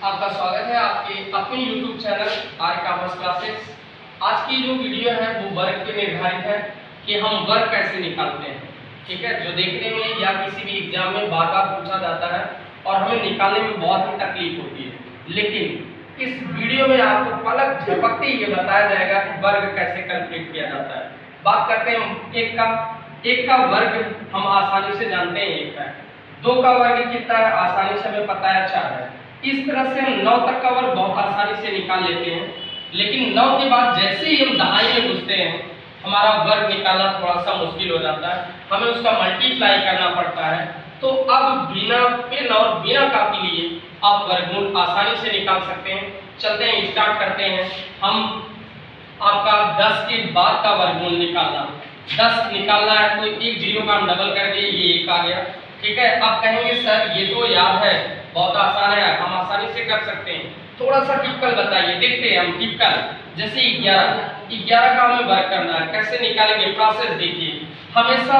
आपका स्वागत है आपके अपने YouTube channel are commerce classes. आज की जो वीडियो है वो वर्ग पे निर्धारित है कि हम वर्ग कैसे निकालते हैं। ठीक है, जो देखने में या किसी भी एग्जाम में बार बार पूछा जाता है और हमें निकालने में बहुत ही तकलीफ होती है, लेकिन इस वीडियो में आपको पलक झपकते ही ये बताया जाएगा कि वर्ग कैसे कैलकुलेट किया जाता है। बात करते हैं हम एक का वर्ग हम आसानी से जानते हैं, एक है। दो का वर्ग कितना है आसानी से हमें पता है, 4 है। इस तरह से हम 9 तक का वर्ग बहुत आसानी से निकाल लेते हैं, लेकिन 9 के बाद जैसे ही हम दहाई में घुसते हैं हमारा वर्ग निकालना थोड़ा सा मुश्किल हो जाता है, हमें उसका मल्टीप्लाई करना पड़ता है। तो अब बिना पेन और बिना कॉपी लिए आप वर्गमूल आसानी से निकाल सकते हैं। चलते हैं, स्टार्ट करते हैं। हम आपका 10 के बाद का वर्गमूल निकालना, 10 निकालना है तो एक जीरो का हम डबल कर दिए, ये 1 आ गया। ठीक है, अब कहेंगे सर ये तो याद है, बहुत आसान है, हम आसानी से कर सकते हैं, थोड़ा सा टिपिकल बताइए। देखते हैं हम टिपिकल, जैसे 11 का हमें वर्ग करना है, कैसे निकालेंगे प्रोसेस देखिए। हमेशा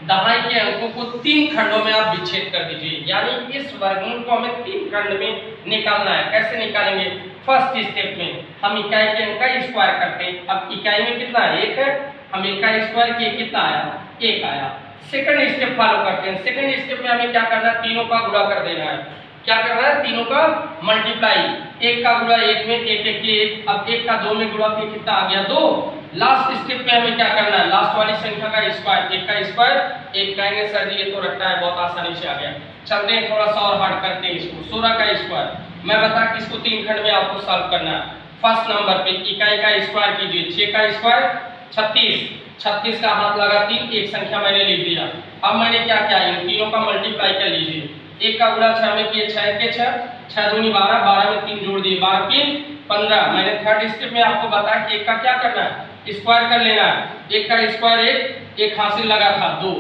दहाई के अंकों को 3 खंडों में आप विच्छेद कर दीजिए, यानी इस वर्गमूल को हमें 3 खंड में निकालना है। कैसे निकालेंगे? फर्स्ट स्टेप में हम इकाई के अंक का स्क्वायर करते हैं। अब इकाई में कितना है? 1 है, हम 1 का स्क्वायर किए, कितना आया? 1 आया। सेकंड स्टेप फॉलो करते हैं। सेकंड स्टेप में हमें क्या करना है? तीनों का गुणा कर देना है। क्या करना है? तीनों का मल्टीप्लाई। 1 का गुणा 1 में 1 1 1, अब 1 का 2 में गुणा फिर कितना आ गया? 2। लास्ट स्टेप में हमें क्या करना है? लास्ट वाली संख्या का स्क्वायर, 1 का स्क्वायर 1 कहेंगे सर जी ये तो रखता है, बहुत आसानी से आ गया। चलते हैं थोड़ा सा और हार्ड करते हैं इसको। 16 का स्क्वायर मैं बता कि इसको 3 खंड में आपको सॉल्व करना है। फर्स्ट नंबर पे इकाई का स्क्वायर कीजिए, 6 का स्क्वायर 36, 36 का हाथ लगा 3, एक संख्या मैंने लिख दिया। अब मैंने क्या किया? इन तीनों का मल्टीप्लाई कर लीजिए। 1 का गुणा 6 में किए, 6 के 6, 6 दूनी 12, 12 में 3 जोड़ दिए, 12 3 15। मैंने थर्ड स्टेप में आपको बताया कि 1 का क्या करना है? स्क्वायर कर लेना है। 1 का स्क्वायर 1, एक हासिल लगा था 2।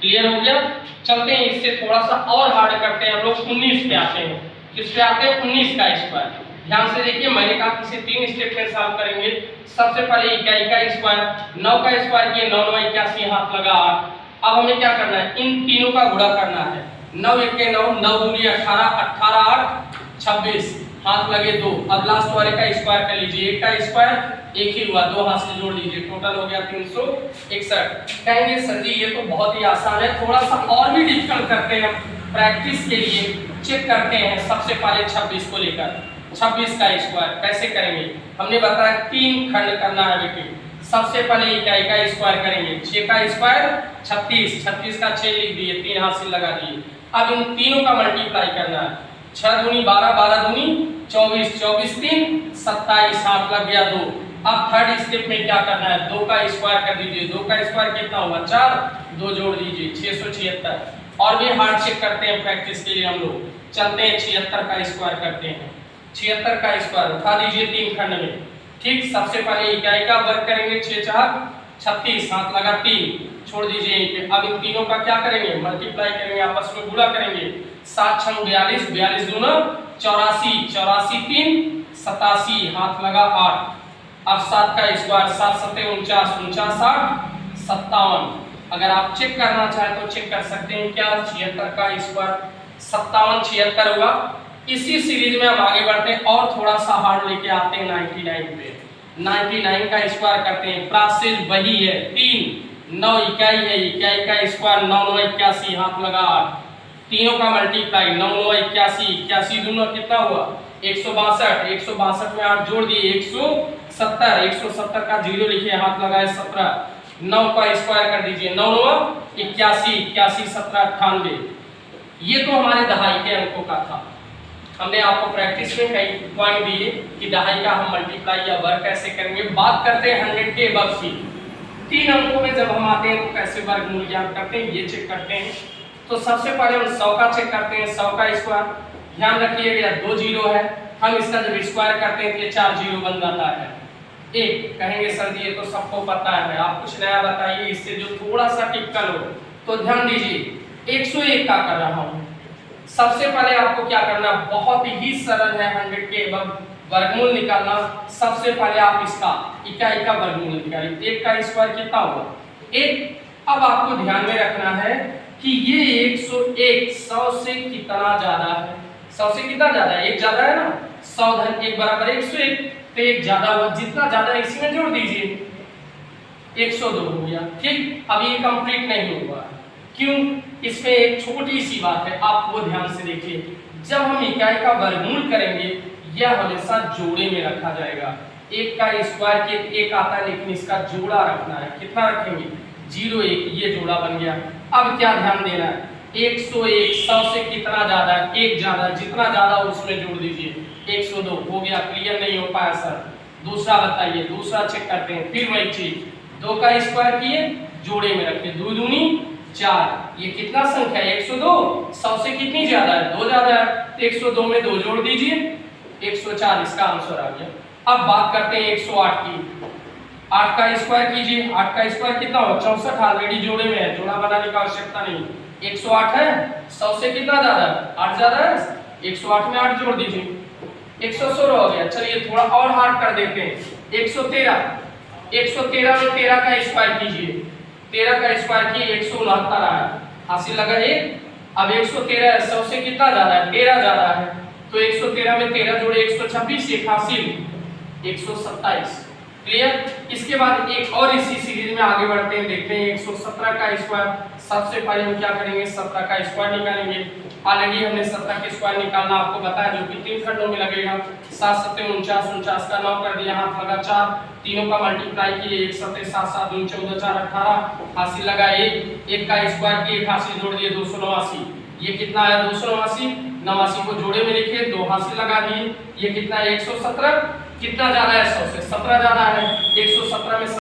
क्लियर हो गया? चलते हैं इससे थोड़ा सा और हार्ड करते हैं हम लोग। 19 पे आते हैं। किस पे आते हैं? 19 का स्क्वायर। ध्यान से देखिए, मैंने कहा कि इसे 3 स्टेप में सॉल्व करेंगे। सबसे पहले इकाई का स्क्वायर, 9 का स्क्वायर किए, 9 9 81, हाथ लगा 8। अब हमें क्या करना है? इन तीनों का गुणा करना है। 9 1 के 9, 9 दूनी 18, 18 8 26, हाथ लगे 2। अब लास्ट वाले का स्क्वायर कर लीजिए। 1 का स्क्वायर 1 ही हुआ, 2 हाथ से जोड़ लीजिए, टोटल हो गया 361। कहेंगे सर जी ये तो बहुत ही आसान है, थोड़ा सा और भी डिफिकल्ट करते हैं प्रैक्टिस के लिए। चेक करते हैं सबसे पहले 26 को लेकर। 26 का स्क्वायर कैसे करेंगे? हमने बताया 3 खंड करना है बेटे। सबसे पहले इकाई का स्क्वायर करेंगे, 6 का स्क्वायर 36, 36 का 6 लिख दिए, 3 हाथ से लगा दिए। अब इन तीनों का मल्टीप्लाई करना है। 6 दूनी 12, 12 दूनी 24, 24 3 27, हाथ लग गया 2। अब थर्ड स्टेप में क्या करना है? 2 का स्क्वायर कर दीजिए। 2 का स्क्वायर कितना हुआ? 4, 2 जोड़ दीजिए, 676। और भी हार्ड चेक करते हैं प्रैक्टिस के लिए हम लोग। चलते हैं 76 का स्क्वायर करते हैं। 76 का स्क्वायर उठा दीजिए 3 खंड में। ठीक, सबसे पहले इकाई का वर्ग करेंगे, 6 4 36, हाथ लगा 3, छोड़ दीजिए यहीं पे। अब इन तीनों का क्या करेंगे? मल्टीप्लाई करेंगे, आपस में गुणा करेंगे। 7 6 42, 42 दूना 84, 84 3 87, हाथ लगा 8। अब 7 का स्क्वायर, 7 7 49, 49 8 57। अगर आप चेक करना चाहें तो चेक कर सकते हैं। क्या 76 का स्क्वायर 57 76 हुआ। इसी सीरीज में हम आगे बढ़ते हैं और थोड़ा सा हार्ड लेके आते हैं 99 पे। 99 का स्क्वायर करते हैं। प्रोसेस वही है, 3 9 इकाई है, इकाई का स्क्वायर 9 9 81, हाथ लगा 8। तीनों का मल्टीप्लाई, 9 9 81, 81 दूना कितना हुआ? 162, 162 में 8 जोड़ दिए, 170, 170 का 0 लिखिए, हाथ लगाए 17। 9 का स्क्वायर कर दीजिए, 9 9 81, 81 17 98। ये तो हमारे दहाई के अंकों का था। हमने आपको प्रैक्टिस में कई पॉइंट दिए कि दहाई का हम मल्टीप्लाई या वर्ग कैसे करेंगे। बात करते हैं 100 के अबव की। 3 अंकों में जब हम आते हैं तो कैसे वर्गमूल ज्ञात करते हैं, ये चेक करते हैं। तो सबसे पहले हम 100 का चेक करते हैं। 100 का स्क्वायर, ध्यान रखिएगा 2 जीरो है, हम इसका जब स्क्वायर करते हैं तो ये 4 जीरो बन जाता है। 1 कहेंगे सर जी ये तो सबको पता है, आप कुछ नया बताइए इससे जो थोड़ा सा टिपिकल हो। तो ध्यान दीजिए 101 का कर रहा हूँ। सबसे पहले आपको क्या करना, बहुत ही सरल है 100 के अबव वर्गमूल निकालना। सबसे पहले आप इसका इकाई का वर्गमूल निकालिए। 1 का स्क्वायर कितना हुआ? 1। अब आपको ध्यान में रखना है कि ये 101 100 से कितना ज्यादा है। 100 से कितना ज्यादा है? 1 ज्यादा है ना, 100 धन 1 बराबर 101, तो 1 ज्यादा हुआ, जितना ज्यादा इसी में जोड़ दीजिए, 102 हो गया। ठीक, अब ये कंप्लीट नहीं हुआ, क्यों? इसमें एक छोटी सी बात है, आप वो ध्यान से देखिए। जब हम इकाई का वर्गमूल करेंगे यह हमेशा जोड़े में रखा जाएगा। 1 का स्क्वायर के 1 आता है, लेकिन इसका जोड़ा रखना है। कितना रखेंगे? 0 1, ये जोड़ा बन गया। अब क्या ध्यान देना है? 101 100 से कितना ज्यादा है? 1 ज्यादा, जितना ज्यादा उसमें जोड़ दीजिए, 102 हो गया। क्लियर नहीं हो पाया सर? दूसरा बताइए, दूसरा चेक करते हैं। फिर वही चीज, 2 का स्क्वायर किए, जोड़े में रखे, 2 दूनी 4, ये कितना संख्या है? 102। 100 से कितनी ज्यादा है? 2 ज्यादा है, तो 102 में 2 जोड़ दीजिए, 104 इसका आंसर आ गया। अब बात करते हैं 108 की। 8 का स्क्वायर कीजिए, 8 का स्क्वायर कितना हो? 64, ऑलरेडी जोड़े में है, जोड़ा बनाने की आवश्यकता नहीं। 108 है, 100 से कितना ज्यादा है? 8 ज्यादा है, 108 में 8 जोड़ दीजिए, 116 हो गया। चलिए थोड़ा और हार्ड कर देते हैं, 113 में 13 का स्क्वायर कीजिए, 13 का स्क्वायर किए, 169 आया, हासिल लगा 1। अब 113 है, 100 से कितना ज्यादा है? 13 ज्यादा है, तो 113 में 13 जोड़े 126, एक हासिल 127। क्लियर? इसके बाद एक और इसी सीरीज में आगे बढ़ते हैं, देखते हैं 117 का स्क्वायर। सबसे पहले हम क्या करेंगे? 17 का स्क्वायर निकालेंगे। ऑलरेडी हमने 17 के स्क्वायर निकालना आपको बताया, जो कि 3 खंडों में लगेगा। 7 7 49, 49 का 9 कर दिया, हाथ लगा 4, तीनों का मल्टीप्लाई किए, 1 7 7 7 2 14 4 18, हासिल लगा 1। 1 का स्क्वायर किए, हासिल जोड़ दिए 289, ये कितना आया? 289। 89 को जोड़े में लिखे, 2 हासिल लगा दिए, ये कितना है? 117। कितना ज्यादा है? 100 से 17 ज्यादा है, 117 में